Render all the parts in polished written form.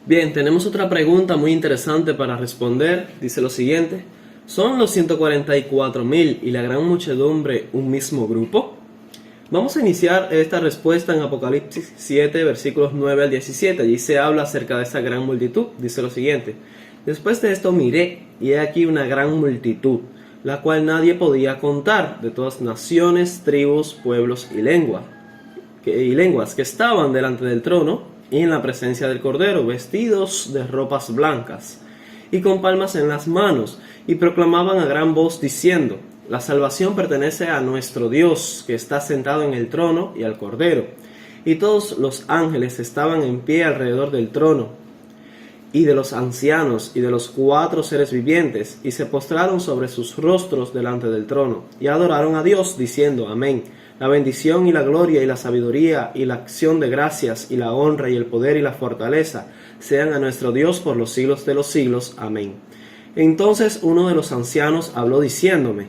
Bien, tenemos otra pregunta muy interesante para responder. Dice lo siguiente: ¿son los 144.000 y la gran muchedumbre un mismo grupo? Vamos a iniciar esta respuesta en Apocalipsis 7, versículos 9 al 17. Allí se habla acerca de esa gran multitud. Dice lo siguiente: después de esto miré, y he aquí una gran multitud, la cual nadie podía contar, de todas naciones, tribus, pueblos y lenguas, que estaban delante del trono y en la presencia del Cordero, vestidos de ropas blancas, y con palmas en las manos, y proclamaban a gran voz diciendo: la salvación pertenece a nuestro Dios, que está sentado en el trono, y al Cordero. Y todos los ángeles estaban en pie alrededor del trono, y de los ancianos, y de los 4 seres vivientes, y se postraron sobre sus rostros delante del trono, y adoraron a Dios, diciendo: amén. La bendición y la gloria y la sabiduría y la acción de gracias y la honra y el poder y la fortaleza sean a nuestro Dios por los siglos de los siglos. Amén. Entonces uno de los ancianos habló diciéndome: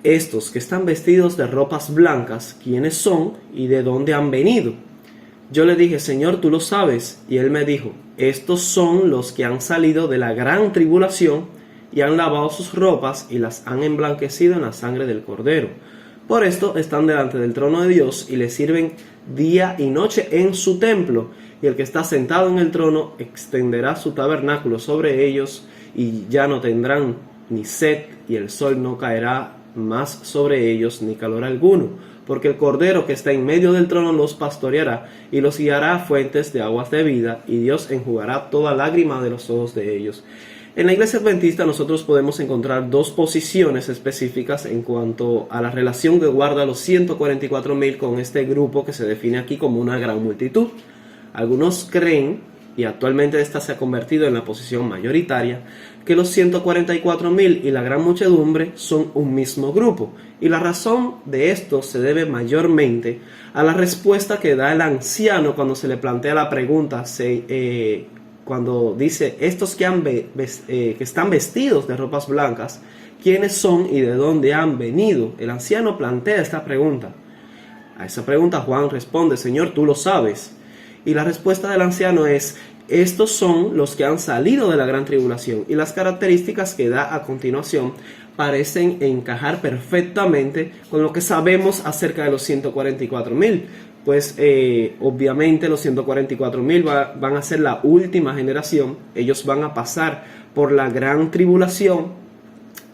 estos que están vestidos de ropas blancas, ¿quiénes son y de dónde han venido? Yo le dije: Señor, tú lo sabes. Y él me dijo: estos son los que han salido de la gran tribulación y han lavado sus ropas y las han emblanquecido en la sangre del Cordero. Por esto están delante del trono de Dios y le sirven día y noche en su templo. Y el que está sentado en el trono extenderá su tabernáculo sobre ellos, y ya no tendrán ni sed, y el sol no caerá más sobre ellos, ni calor alguno, porque el Cordero que está en medio del trono los pastoreará y los guiará a fuentes de aguas de vida, y Dios enjugará toda lágrima de los ojos de ellos. En la Iglesia Adventista nosotros podemos encontrar 2 posiciones específicas en cuanto a la relación que guarda los 144.000 con este grupo que se define aquí como una gran multitud. Algunos creen, y actualmente esta se ha convertido en la posición mayoritaria, que los 144.000 y la gran muchedumbre son un mismo grupo. Y la razón de esto se debe mayormente a la respuesta que da el anciano cuando se le plantea la pregunta, cuando dice: estos que están vestidos de ropas blancas, ¿quiénes son y de dónde han venido? El anciano plantea esta pregunta. A esa pregunta Juan responde: Señor, tú lo sabes. Y la respuesta del anciano es: estos son los que han salido de la gran tribulación. Y las características que da a continuación parecen encajar perfectamente con lo que sabemos acerca de los 144.000. Pues obviamente los 144.000 van a ser la última generación. Ellos van a pasar por la gran tribulación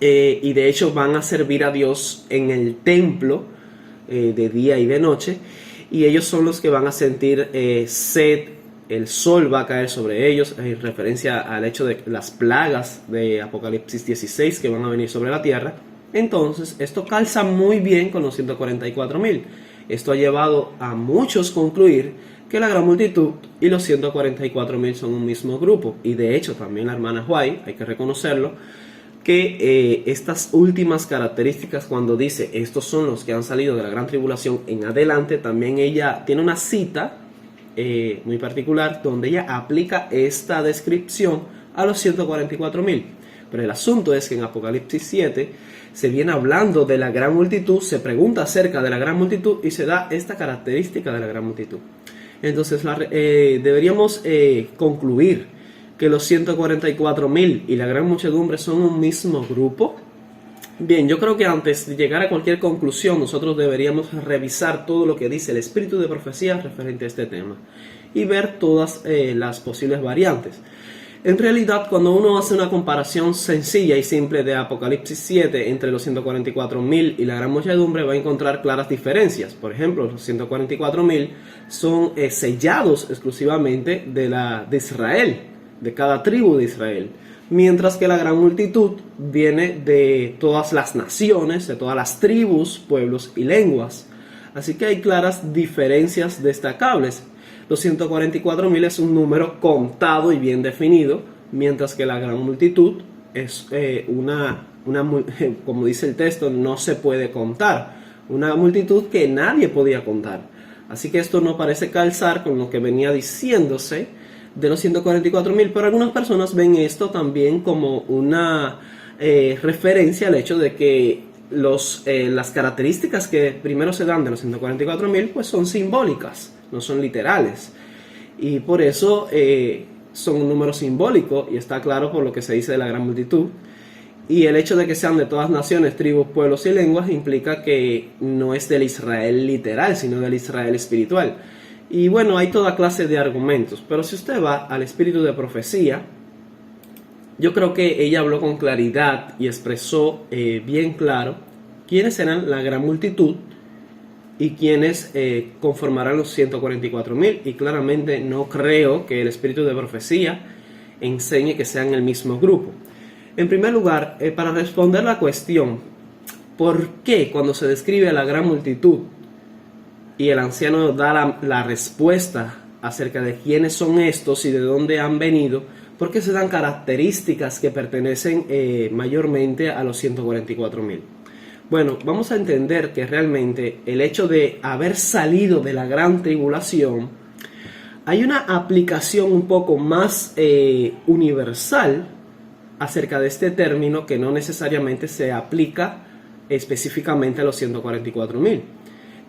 y de hecho van a servir a Dios en el templo de día y de noche. Y ellos son los que van a sentir sed. El sol va a caer sobre ellos, en referencia al hecho de las plagas de Apocalipsis 16 que van a venir sobre la tierra. Entonces esto calza muy bien con los 144.000. Esto ha llevado a muchos concluir que la gran multitud y los 144.000 son un mismo grupo. Y de hecho también la hermana White, hay que reconocerlo, que estas últimas características, cuando dice estos son los que han salido de la gran tribulación en adelante, también ella tiene una cita muy particular donde ella aplica esta descripción a los 144.000. Pero el asunto es que en Apocalipsis 7 se viene hablando de la gran multitud, se pregunta acerca de la gran multitud y se da esta característica de la gran multitud. Entonces deberíamos concluir que los 144.000 y la gran muchedumbre son un mismo grupo. Bien, yo creo que antes de llegar a cualquier conclusión nosotros deberíamos revisar todo lo que dice el espíritu de profecía referente a este tema y ver todas las posibles variantes. En realidad, cuando uno hace una comparación sencilla y simple de Apocalipsis 7 entre los 144.000 y la gran muchedumbre, va a encontrar claras diferencias. Por ejemplo, los 144.000 son sellados exclusivamente de Israel, de cada tribu de Israel, mientras que la gran multitud viene de todas las naciones, de todas las tribus, pueblos y lenguas. Así que hay claras diferencias destacables. Los 144.000 es un número contado y bien definido, mientras que la gran multitud es como dice el texto, no se puede contar. Una multitud que nadie podía contar. Así que esto no parece calzar con lo que venía diciéndose de los 144.000, pero algunas personas ven esto también como una referencia al hecho de que las características que primero se dan de los 144.000 pues son simbólicas, no son literales, y por eso son un número simbólico y está claro por lo que se dice de la gran multitud. Y el hecho de que sean de todas naciones, tribus, pueblos y lenguas implica que no es del Israel literal, sino del Israel espiritual. Y bueno, hay toda clase de argumentos, pero si usted va al espíritu de profecía, yo creo que ella habló con claridad y expresó bien claro quiénes eran la gran multitud y quiénes conformarán los 144,000. Y claramente no creo que el espíritu de profecía enseñe que sean el mismo grupo. En primer lugar, para responder la cuestión, ¿por qué cuando se describe a la gran multitud y el anciano da la respuesta acerca de quiénes son estos y de dónde han venido? ¿Por qué se dan características que pertenecen mayormente a los 144,000? Bueno, vamos a entender que realmente el hecho de haber salido de la gran tribulación, hay una aplicación un poco más universal acerca de este término que no necesariamente se aplica específicamente a los 144,000.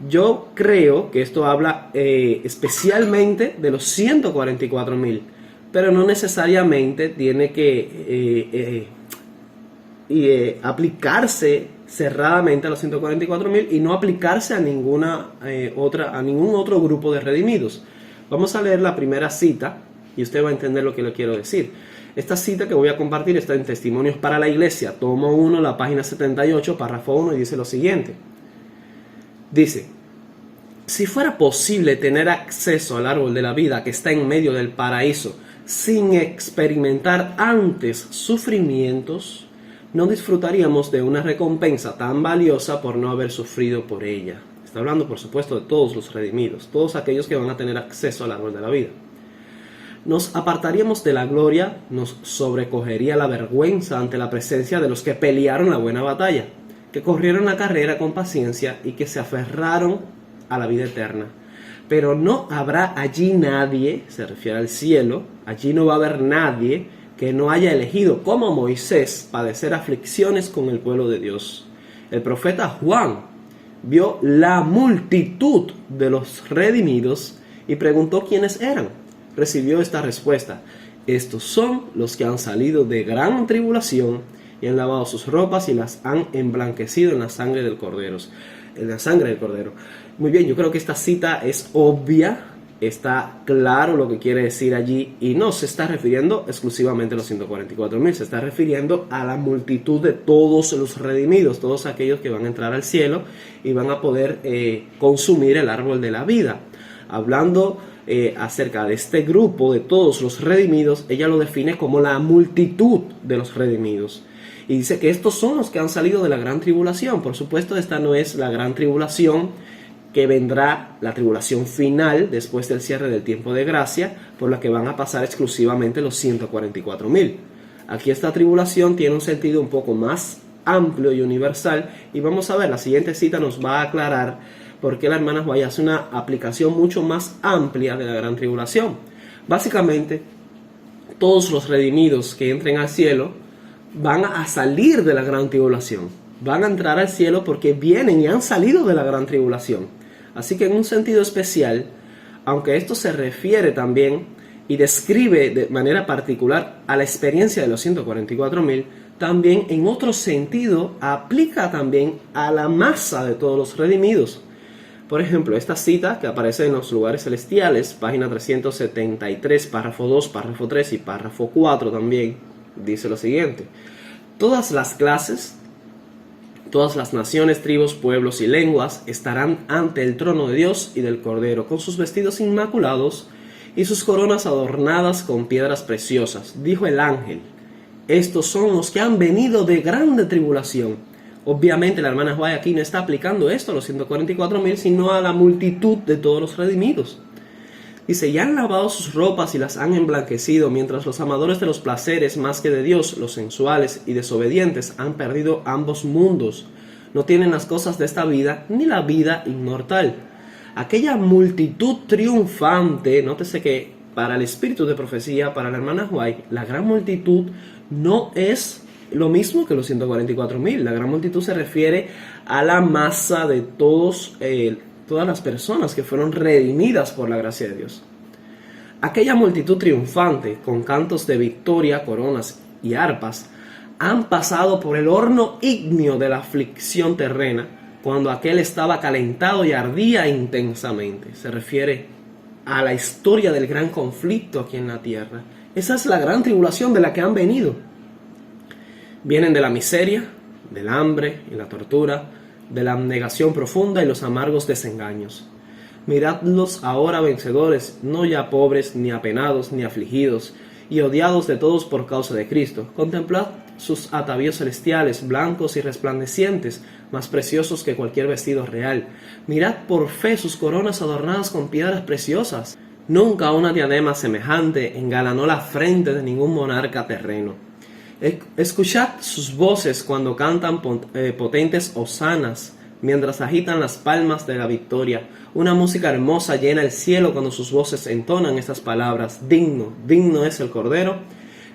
Yo creo que esto habla especialmente de los 144,000, pero no necesariamente tiene que aplicarse cerradamente a los 144,000 y no aplicarse a ningún otro grupo de redimidos. Vamos a leer la primera cita y usted va a entender lo que le quiero decir. Esta cita que voy a compartir está en Testimonios para la Iglesia, tomo 1, la página 78, párrafo 1, y dice lo siguiente. Dice: si fuera posible tener acceso al árbol de la vida que está en medio del paraíso sin experimentar antes sufrimientos, no disfrutaríamos de una recompensa tan valiosa por no haber sufrido por ella. Está hablando, por supuesto, de todos los redimidos, todos aquellos que van a tener acceso al árbol de la vida. Nos apartaríamos de la gloria, nos sobrecogería la vergüenza ante la presencia de los que pelearon la buena batalla, que corrieron la carrera con paciencia y que se aferraron a la vida eterna. Pero no habrá allí nadie, se refiere al cielo, allí no va a haber nadie que no haya elegido, como Moisés, padecer aflicciones con el pueblo de Dios. El profeta Juan vio la multitud de los redimidos y preguntó quiénes eran. Recibió esta respuesta: estos son los que han salido de gran tribulación y han lavado sus ropas y las han emblanquecido en la sangre del Cordero. Muy bien, yo creo que esta cita es obvia, está claro lo que quiere decir allí y no se está refiriendo exclusivamente a los 144,000, se está refiriendo a la multitud de todos los redimidos, todos aquellos que van a entrar al cielo y van a poder consumir el árbol de la vida. Hablando acerca de este grupo de todos los redimidos, ella lo define como la multitud de los redimidos y dice que estos son los que han salido de la gran tribulación. Por supuesto, esta no es la gran tribulación que vendrá, la tribulación final después del cierre del tiempo de gracia, por la que van a pasar exclusivamente los 144,000. Aquí esta tribulación tiene un sentido un poco más amplio y universal, y vamos a ver, la siguiente cita nos va a aclarar porque la hermana White hace una aplicación mucho más amplia de la gran tribulación. Básicamente, todos los redimidos que entren al cielo van a salir de la gran tribulación. Van a entrar al cielo porque vienen y han salido de la gran tribulación. Así que en un sentido especial, aunque esto se refiere también y describe de manera particular a la experiencia de los 144,000, también en otro sentido aplica también a la masa de todos los redimidos. Por ejemplo, esta cita que aparece en los lugares celestiales, página 373, párrafo 2, párrafo 3 y párrafo 4 también, dice lo siguiente: todas las clases, todas las naciones, tribus, pueblos y lenguas estarán ante el trono de Dios y del Cordero, con sus vestidos inmaculados y sus coronas adornadas con piedras preciosas. Dijo el ángel: estos son los que han venido de grande tribulación. Obviamente la hermana White aquí no está aplicando esto a los 144,000, sino a la multitud de todos los redimidos. Dice: y han lavado sus ropas y las han emblanquecido, mientras los amadores de los placeres más que de Dios, los sensuales y desobedientes, han perdido ambos mundos. No tienen las cosas de esta vida, ni la vida inmortal. Aquella multitud triunfante, nótese que para el espíritu de profecía, para la hermana White, la gran multitud no es lo mismo que los 144,000. La gran multitud se refiere a la masa de todas las personas que fueron redimidas por la gracia de Dios. Aquella multitud triunfante, con cantos de victoria, coronas y arpas, han pasado por el horno ígneo de la aflicción terrena, cuando aquel estaba calentado y ardía intensamente. Se refiere a la historia del gran conflicto aquí en la tierra. Esa es la gran tribulación de la que han venido. Vienen de la miseria, del hambre y la tortura, de la abnegación profunda y los amargos desengaños. Miradlos ahora vencedores, no ya pobres, ni apenados, ni afligidos, y odiados de todos por causa de Cristo. Contemplad sus atavíos celestiales, blancos y resplandecientes, más preciosos que cualquier vestido real. Mirad por fe sus coronas adornadas con piedras preciosas. Nunca una diadema semejante engalanó la frente de ningún monarca terreno. Escuchad sus voces cuando cantan potentes hosanas, mientras agitan las palmas de la victoria. Una música hermosa llena el cielo cuando sus voces entonan estas palabras: digno, digno es el Cordero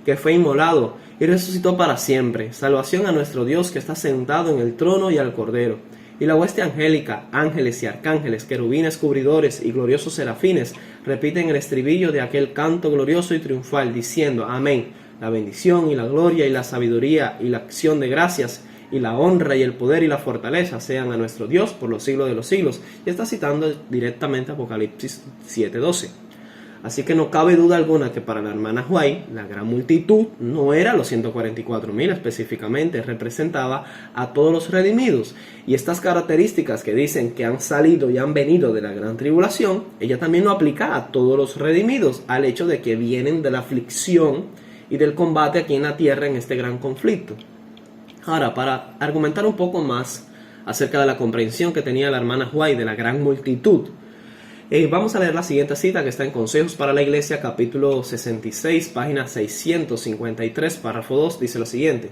que fue inmolado y resucitó para siempre. Salvación a nuestro Dios que está sentado en el trono y al Cordero. Y la hueste angélica, ángeles y arcángeles, querubines cubridores y gloriosos serafines, repiten el estribillo de aquel canto glorioso y triunfal, diciendo: amén. La bendición y la gloria y la sabiduría y la acción de gracias y la honra y el poder y la fortaleza sean a nuestro Dios por los siglos de los siglos. Y está citando directamente Apocalipsis 7:12. Así que no cabe duda alguna que para la hermana White, la gran multitud no era los 144,000 específicamente, representaba a todos los redimidos. Y estas características que dicen que han salido y han venido de la gran tribulación, ella también lo aplica a todos los redimidos, al hecho de que vienen de la aflicción y del combate aquí en la tierra en este gran conflicto. Ahora, para argumentar un poco más acerca de la comprensión que tenía la hermana White de la gran multitud, vamos a leer la siguiente cita que está en Consejos para la Iglesia, capítulo 66, página 653, párrafo 2, dice lo siguiente: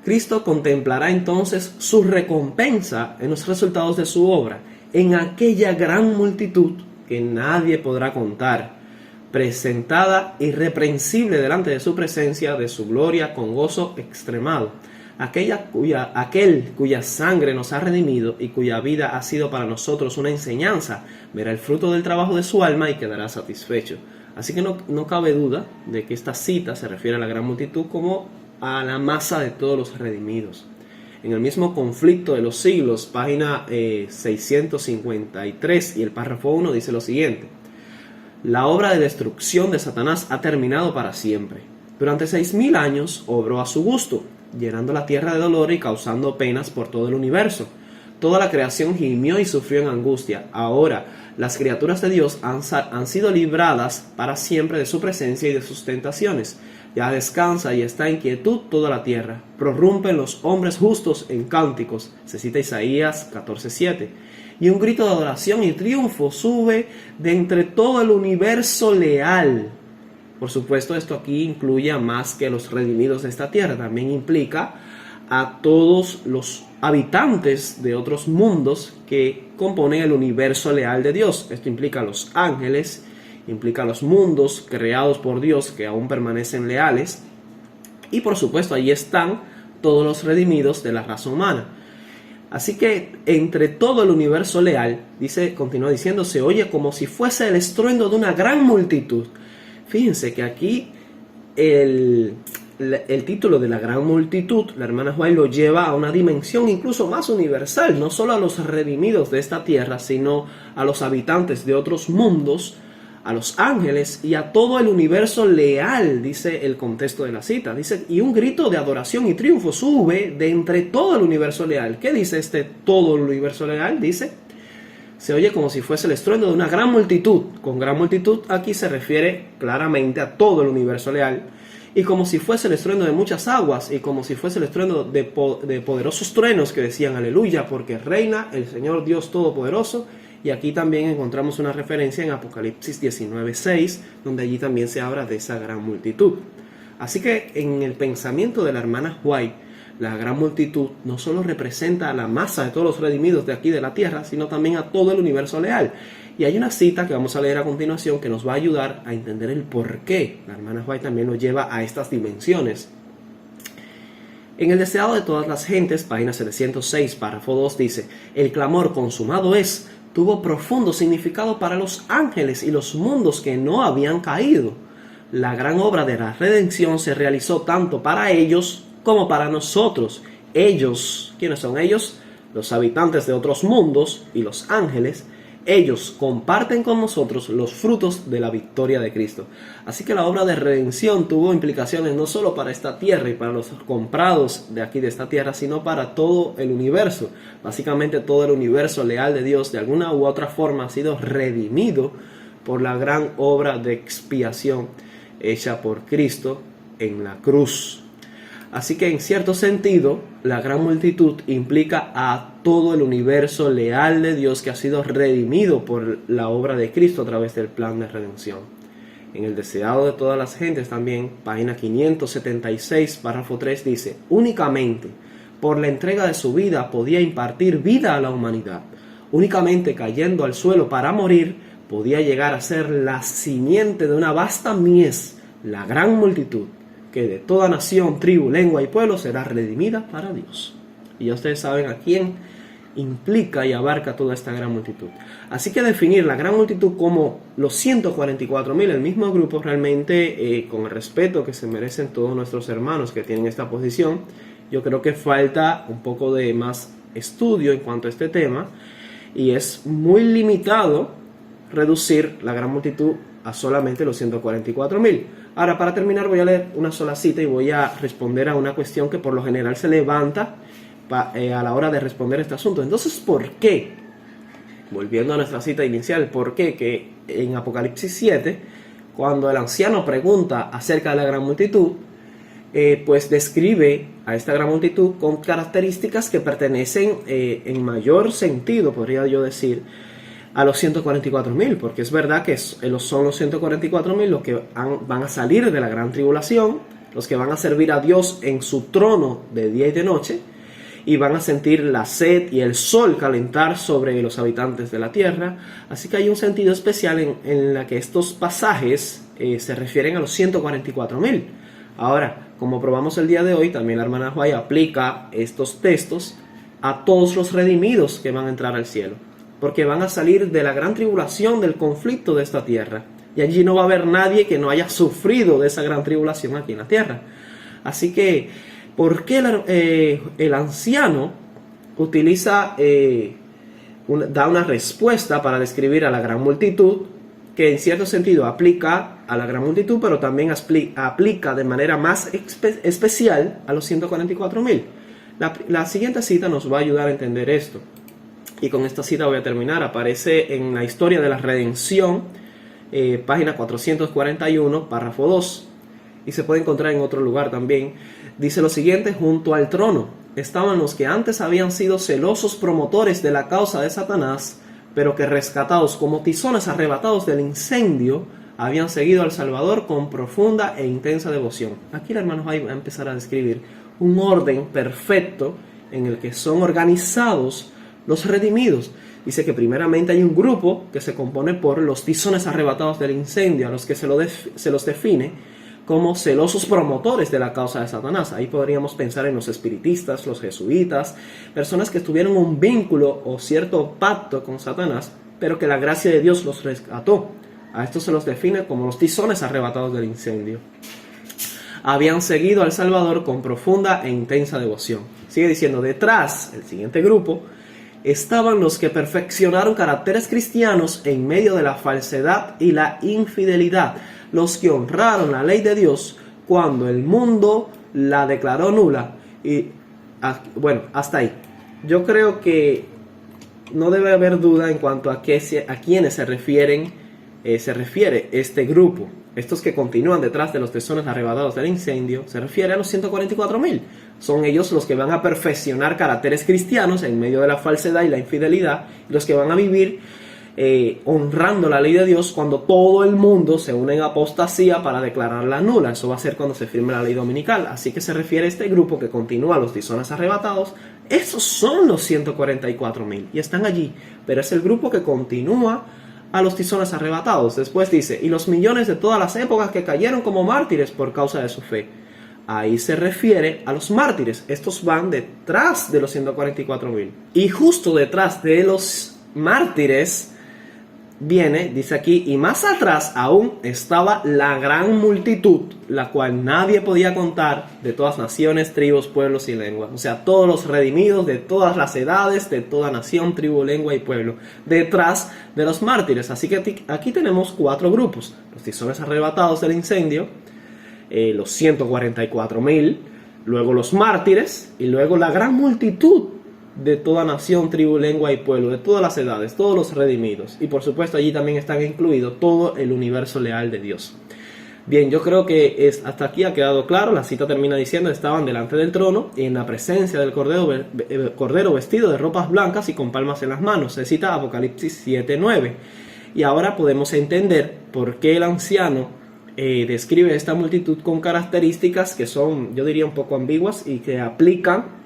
Cristo contemplará entonces su recompensa en los resultados de su obra, en aquella gran multitud que nadie podrá contar, presentada irreprensible delante de su presencia, de su gloria, con gozo extremado. Aquel cuya sangre nos ha redimido y cuya vida ha sido para nosotros una enseñanza, verá el fruto del trabajo de su alma y quedará satisfecho. Así que no cabe duda de que esta cita se refiere a la gran multitud como a la masa de todos los redimidos. En el mismo conflicto de los siglos, página 653 y el párrafo 1 dice lo siguiente: la obra de destrucción de Satanás ha terminado para siempre. Durante 6,000 años obró a su gusto, llenando la tierra de dolor y causando penas por todo el universo. Toda la creación gimió y sufrió en angustia. Ahora, las criaturas de Dios han sido libradas para siempre de su presencia y de sus tentaciones. Ya descansa y está en quietud toda la tierra. Prorrumpen los hombres justos en cánticos. Se cita Isaías 14:7. Y un grito de adoración y triunfo sube de entre todo el universo leal. Por supuesto, esto aquí incluye a más que los redimidos de esta tierra. También implica a todos los habitantes de otros mundos que componen el universo leal de Dios. Esto implica a los ángeles, implica a los mundos creados por Dios que aún permanecen leales. Y por supuesto, allí están todos los redimidos de la raza humana. Así que entre todo el universo leal, continúa diciendo, se oye como si fuese el estruendo de una gran multitud. Fíjense que aquí el título de la gran multitud, la hermana White lo lleva a una dimensión incluso más universal, no solo a los redimidos de esta tierra, sino a los habitantes de otros mundos, a los ángeles y a todo el universo leal, dice el contexto de la cita. Dice, y un grito de adoración y triunfo sube de entre todo el universo leal. ¿Qué dice todo el universo leal? Dice, se oye como si fuese el estruendo de una gran multitud. Con gran multitud aquí se refiere claramente a todo el universo leal. Y como si fuese el estruendo de muchas aguas, y como si fuese el estruendo de poderosos truenos que decían aleluya, porque reina el Señor Dios Todopoderoso. Y aquí también encontramos una referencia en Apocalipsis 19:6, donde allí también se habla de esa gran multitud. Así que en el pensamiento de la hermana White, la gran multitud no solo representa a la masa de todos los redimidos de aquí de la tierra, sino también a todo el universo leal. Y hay una cita que vamos a leer a continuación que nos va a ayudar a entender el por qué la hermana White también nos lleva a estas dimensiones. En el deseado de todas las gentes, página 706, párrafo 2, dice, el clamor consumado es, tuvo profundo significado para los ángeles y los mundos que no habían caído. La gran obra de la redención se realizó tanto para ellos como para nosotros. Ellos, ¿quiénes son ellos? Los habitantes de otros mundos y los ángeles. Ellos comparten con nosotros los frutos de la victoria de Cristo. Así que la obra de redención tuvo implicaciones no solo para esta tierra y para los comprados de aquí de esta tierra, sino para todo el universo. Básicamente todo el universo leal de Dios de alguna u otra forma ha sido redimido por la gran obra de expiación hecha por Cristo en la cruz. Así que en cierto sentido, la gran multitud implica a todo el universo leal de Dios que ha sido redimido por la obra de Cristo a través del plan de redención. En el deseado de todas las gentes también, página 576, párrafo 3 dice: únicamente por la entrega de su vida podía impartir vida a la humanidad. Únicamente cayendo al suelo para morir, podía llegar a ser la simiente de una vasta mies, la gran multitud, que de toda nación, tribu, lengua y pueblo será redimida para Dios. Y ya ustedes saben a quién implica y abarca toda esta gran multitud. Así que definir la gran multitud como los 144.000, el mismo grupo, realmente con el respeto que se merecen todos nuestros hermanos que tienen esta posición, yo creo que falta un poco de más estudio en cuanto a este tema, y es muy limitado reducir la gran multitud a solamente los 144.000. Ahora, para terminar, voy a leer una sola cita y voy a responder a una cuestión que por lo general se levanta a la hora de responder este asunto. Entonces, ¿por qué? Volviendo a nuestra cita inicial, ¿por qué que en Apocalipsis 7, cuando el anciano pregunta acerca de la gran multitud, pues describe a esta gran multitud con características que pertenecen en mayor sentido, podría yo decir, a los 144.000, porque es verdad que son los 144.000 los que van a salir de la gran tribulación, los que van a servir a Dios en su trono de día y de noche, y van a sentir la sed y el sol calentar sobre los habitantes de la tierra. Así que hay un sentido especial en la que estos pasajes se refieren a los 144.000. Ahora, como probamos el día de hoy, también la hermana White aplica estos textos a todos los redimidos que van a entrar al cielo, porque van a salir de la gran tribulación, del conflicto de esta tierra. Y allí no va a haber nadie que no haya sufrido de esa gran tribulación aquí en la tierra. Así que, ¿por qué el anciano utiliza, da una respuesta para describir a la gran multitud, que en cierto sentido aplica a la gran multitud, pero también aplica de manera más especial a los 144.000? La siguiente cita nos va a ayudar a entender esto. Y con esta cita voy a terminar. Aparece en la historia de la redención, página 441, párrafo 2. Y se puede encontrar en otro lugar también. Dice lo siguiente: junto al trono estaban los que antes habían sido celosos promotores de la causa de Satanás, pero que rescatados como tizones arrebatados del incendio, habían seguido al Salvador con profunda e intensa devoción. Aquí el hermano va a empezar a describir un orden perfecto en el que son organizados los redimidos. Dice que primeramente hay un grupo que se compone por los tizones arrebatados del incendio, a los que se los define como celosos promotores de la causa de Satanás. Ahí podríamos pensar en los espiritistas, los jesuitas, personas que tuvieron un vínculo o cierto pacto con Satanás, pero que la gracia de Dios los rescató. A estos se los define como los tizones arrebatados del incendio. Habían seguido al Salvador con profunda e intensa devoción. Sigue diciendo: detrás, el siguiente grupo, estaban los que perfeccionaron caracteres cristianos en medio de la falsedad y la infidelidad, los que honraron la ley de Dios cuando el mundo la declaró nula. Y bueno, hasta ahí. Yo creo que no debe haber duda en cuanto a quiénes se refiere este grupo. Estos que continúan detrás de los tizones arrebatados del incendio se refiere a los 144.000. Son ellos los que van a perfeccionar caracteres cristianos en medio de la falsedad y la infidelidad, los que van a vivir honrando la ley de Dios cuando todo el mundo se une en apostasía para declararla nula. Eso va a ser cuando se firme la ley dominical. Así que se refiere a este grupo que continúa los tizones arrebatados. Esos son los 144.000 y están allí, pero es el grupo que continúa a los tizones arrebatados. Después dice: y los millones de todas las épocas que cayeron como mártires por causa de su fe. Ahí se refiere a los mártires. Estos van detrás de los 144.000. Y justo detrás de los mártires viene, dice aquí, y más atrás aún estaba la gran multitud, la cual nadie podía contar, de todas naciones, tribus, pueblos y lenguas. O sea, todos los redimidos de todas las edades, de toda nación, tribu, lengua y pueblo, detrás de los mártires. Así que aquí tenemos 4 grupos: los tizones arrebatados del incendio, los 144,000, luego los mártires y luego la gran multitud de toda nación, tribu, lengua y pueblo, de todas las edades, todos los redimidos. Y por supuesto allí también están incluidos todo el universo leal de Dios. Bien, yo creo que hasta aquí ha quedado claro. La cita termina diciendo: estaban delante del trono y en la presencia del cordero vestido de ropas blancas y con palmas en las manos. Se cita Apocalipsis 7:9. Y ahora podemos entender por qué el anciano describe esta multitud con características que son, yo diría, un poco ambiguas y que aplican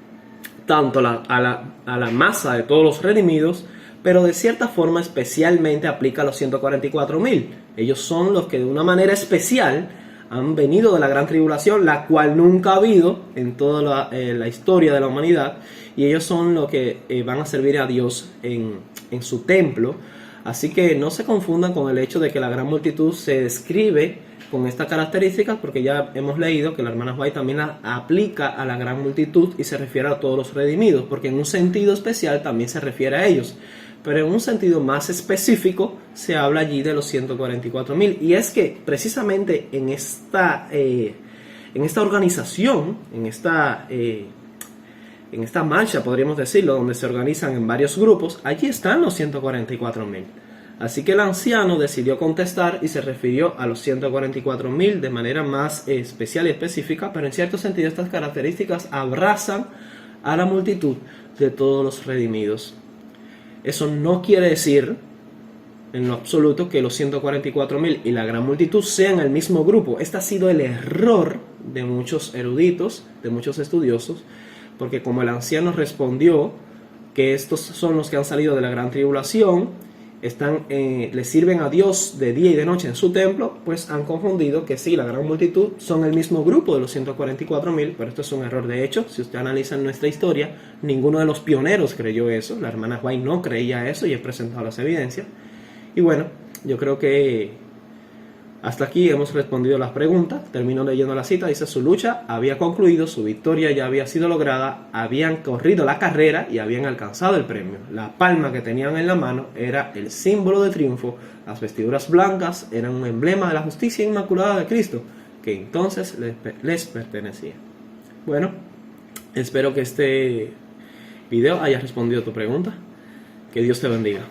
tanto a la masa de todos los redimidos, pero de cierta forma especialmente aplica a los 144,000. Ellos son los que de una manera especial han venido de la gran tribulación, la cual nunca ha habido en toda la historia de la humanidad, y ellos son los que van a servir a Dios en su templo. Así que no se confundan con el hecho de que la gran multitud se describe con estas características, porque ya hemos leído que la hermana White también la aplica a la gran multitud y se refiere a todos los redimidos, porque en un sentido especial también se refiere a ellos, pero en un sentido más específico se habla allí de los 144,000. Y es que precisamente en esta organización, en esta marcha, podríamos decirlo, donde se organizan en varios grupos, allí están los 144,000. Así que el anciano decidió contestar y se refirió a los 144,000 de manera más especial y específica, pero en cierto sentido estas características abrazan a la multitud de todos los redimidos. Eso no quiere decir en lo absoluto que los 144,000 y la gran multitud sean el mismo grupo. Este ha sido el error de muchos eruditos, de muchos estudiosos, porque como el anciano respondió que estos son los que han salido de la gran tribulación, le sirven a Dios de día y de noche en su templo, pues han confundido que sí, la gran multitud son el mismo grupo de los 144,000, pero esto es un error. De hecho, si usted analiza nuestra historia, ninguno de los pioneros creyó eso. La hermana White no creía eso y he presentado las evidencias. Y bueno, yo creo que hasta aquí hemos respondido las preguntas. Termino leyendo la cita. Dice: su lucha había concluido, su victoria ya había sido lograda, habían corrido la carrera y habían alcanzado el premio. La palma que tenían en la mano era el símbolo de triunfo. Las vestiduras blancas eran un emblema de la justicia inmaculada de Cristo, que entonces les pertenecía. Bueno, espero que este video haya respondido a tu pregunta. Que Dios te bendiga.